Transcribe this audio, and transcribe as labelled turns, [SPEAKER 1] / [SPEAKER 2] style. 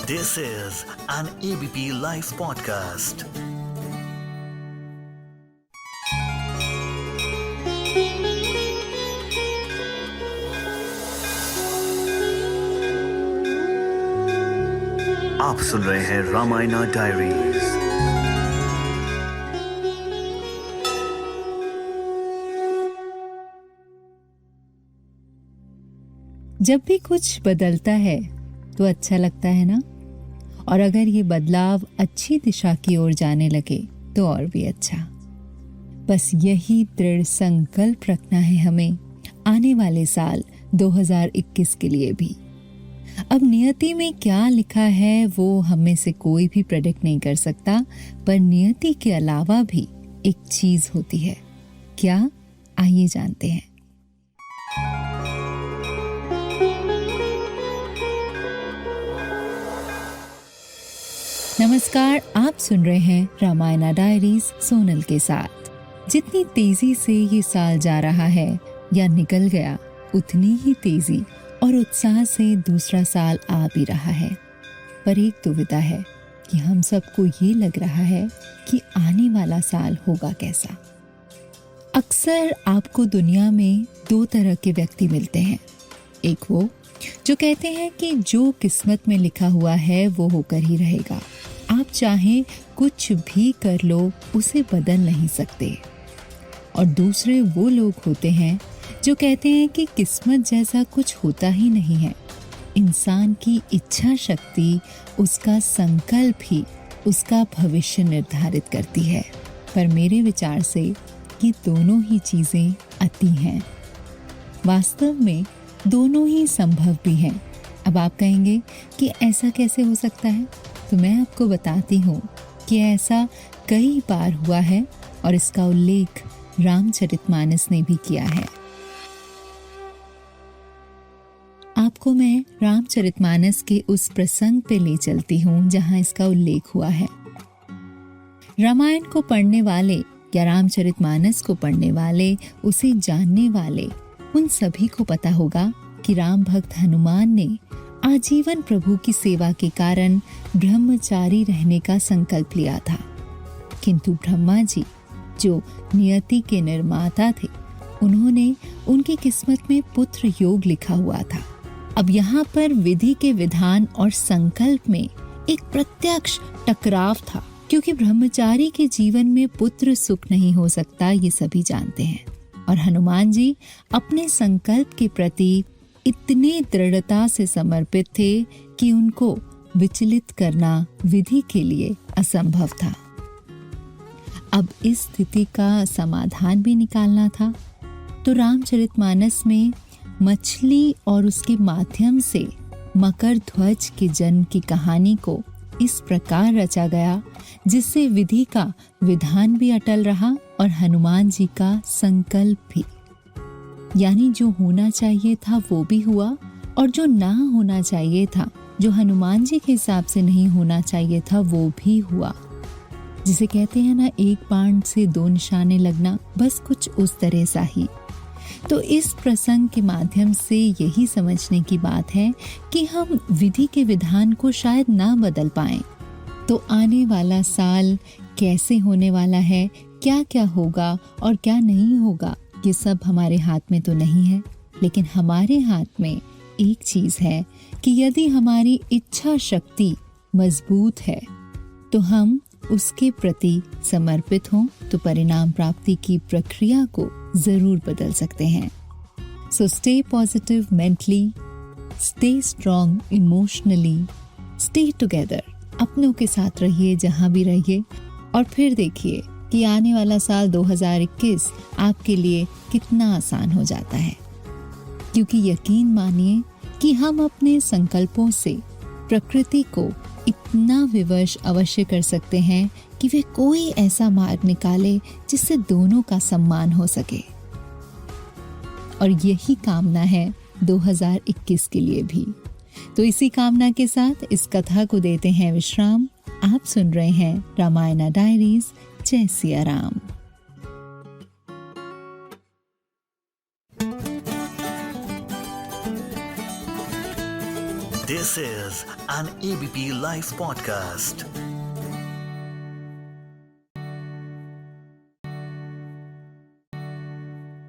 [SPEAKER 1] This is an ABP Life podcast. आप सुन रहे हैं रामायणा डायरीज।
[SPEAKER 2] जब भी कुछ बदलता है तो अच्छा लगता है ना, और अगर ये बदलाव अच्छी दिशा की ओर जाने लगे तो और भी अच्छा। बस यही दृढ़ संकल्प रखना है हमें आने वाले साल 2021 के लिए भी। अब नियति में क्या लिखा है वो हम में से कोई भी प्रेडिक्ट नहीं कर सकता, पर नियति के अलावा भी एक चीज होती है। क्या, आइए जानते हैं। नमस्कार, आप सुन रहे हैं रामायणा डायरीज सोनल के साथ। जितनी तेजी से ये साल जा रहा है या निकल गया, उतनी ही तेजी और उत्साह से दूसरा साल आ भी रहा है। पर एक दुविधा है कि हम सबको ये लग रहा है कि आने वाला साल होगा कैसा। अक्सर आपको दुनिया में दो तरह के व्यक्ति मिलते हैं। एक वो जो कहते हैं कि जो किस्मत में लिखा हुआ है वो होकर ही रहेगा, आप चाहे कुछ भी कर लो उसे बदल नहीं सकते। और दूसरे वो लोग होते हैं जो कहते हैं कि किस्मत जैसा कुछ होता ही नहीं है, इंसान की इच्छा शक्ति, उसका संकल्प ही उसका भविष्य निर्धारित करती है। पर मेरे विचार से ये दोनों ही चीजें अति हैं। वास्तव में दोनों ही संभव भी हैं। अब आप कहेंगे कि ऐसा कैसे हो सकता है, तो मैं आपको बताती हूँ कि ऐसा कई बार हुआ है और इसका उल्लेख रामचरितमानस ने भी किया है। आपको मैं रामचरितमानस के उस प्रसंग पे ले चलती हूँ जहाँ इसका उल्लेख हुआ है। रामायण को पढ़ने वाले या रामचरितमानस को पढ़ने वाले, उसे जानने वाले, उन सभी को पता होगा कि राम भक्त हनुमान ने आजीवन प्रभु की सेवा के कारण ब्रह्मचारी रहने का संकल्प लिया था। किंतु ब्रह्मा जी जो नियति के निर्माता थे, उन्होंने उनकी किस्मत में पुत्र योग लिखा हुआ था। अब यहाँ पर विधि के विधान और संकल्प में एक प्रत्यक्ष टकराव था, क्योंकि ब्रह्मचारी के जीवन में पुत्र सुख नहीं हो सकता, ये सभी जानते हैं। और हनुमान जी अपने संकल्प के प्रति इतने दृढ़ता से समर्पित थे कि उनको विचलित करना विधि के लिए असंभव था। अब इस स्थिति का समाधान भी निकालना था, तो रामचरितमानस में मछली और उसके माध्यम से मकर ध्वज के जन्म की कहानी को इस प्रकार रचा गया जिससे विधि का विधान भी अटल रहा और हनुमान जी का संकल्प भी। यानी जो होना चाहिए था वो भी हुआ, और जो ना होना चाहिए था, जो हनुमान जी के हिसाब से नहीं होना चाहिए था, वो भी हुआ। जिसे कहते हैं ना, एक बाण से दो निशाने लगना, बस कुछ उस तरह सा ही। तो इस प्रसंग के माध्यम से यही समझने की बात है कि हम विधि के विधान को शायद ना बदल पाएं, तो आने वाला साल कैसे होने वाला है, क्या क्या होगा और क्या नहीं होगा, ये सब हमारे हाथ में तो नहीं है। लेकिन हमारे हाथ में एक चीज है कि यदि हमारी इच्छा शक्ति मजबूत है तो हम उसके प्रति समर्पित हों तो परिणाम प्राप्ति की प्रक्रिया को जरूर बदल सकते हैं। So stay positive mentally, stay strong emotionally, stay together. अपनों के साथ रहिए जहां भी रहिए, और फिर देखिए कि आने वाला साल 2021 आपके लिए कितना आसान हो जाता है। क्योंकि यकीन मानिए कि हम अपने संकल्पों से प्रकृति को इतना विवश अवश्य कर सकते हैं कि वे कोई ऐसा मार्ग निकाले जिससे दोनों का सम्मान हो सके। और यही कामना है 2021 के लिए भी। तो इसी कामना के साथ इस कथा को देते हैं विश्राम। आप सुन रहे हैं रामायणा डायरीज। जय Siya Ram.
[SPEAKER 1] This is an ABP Life podcast.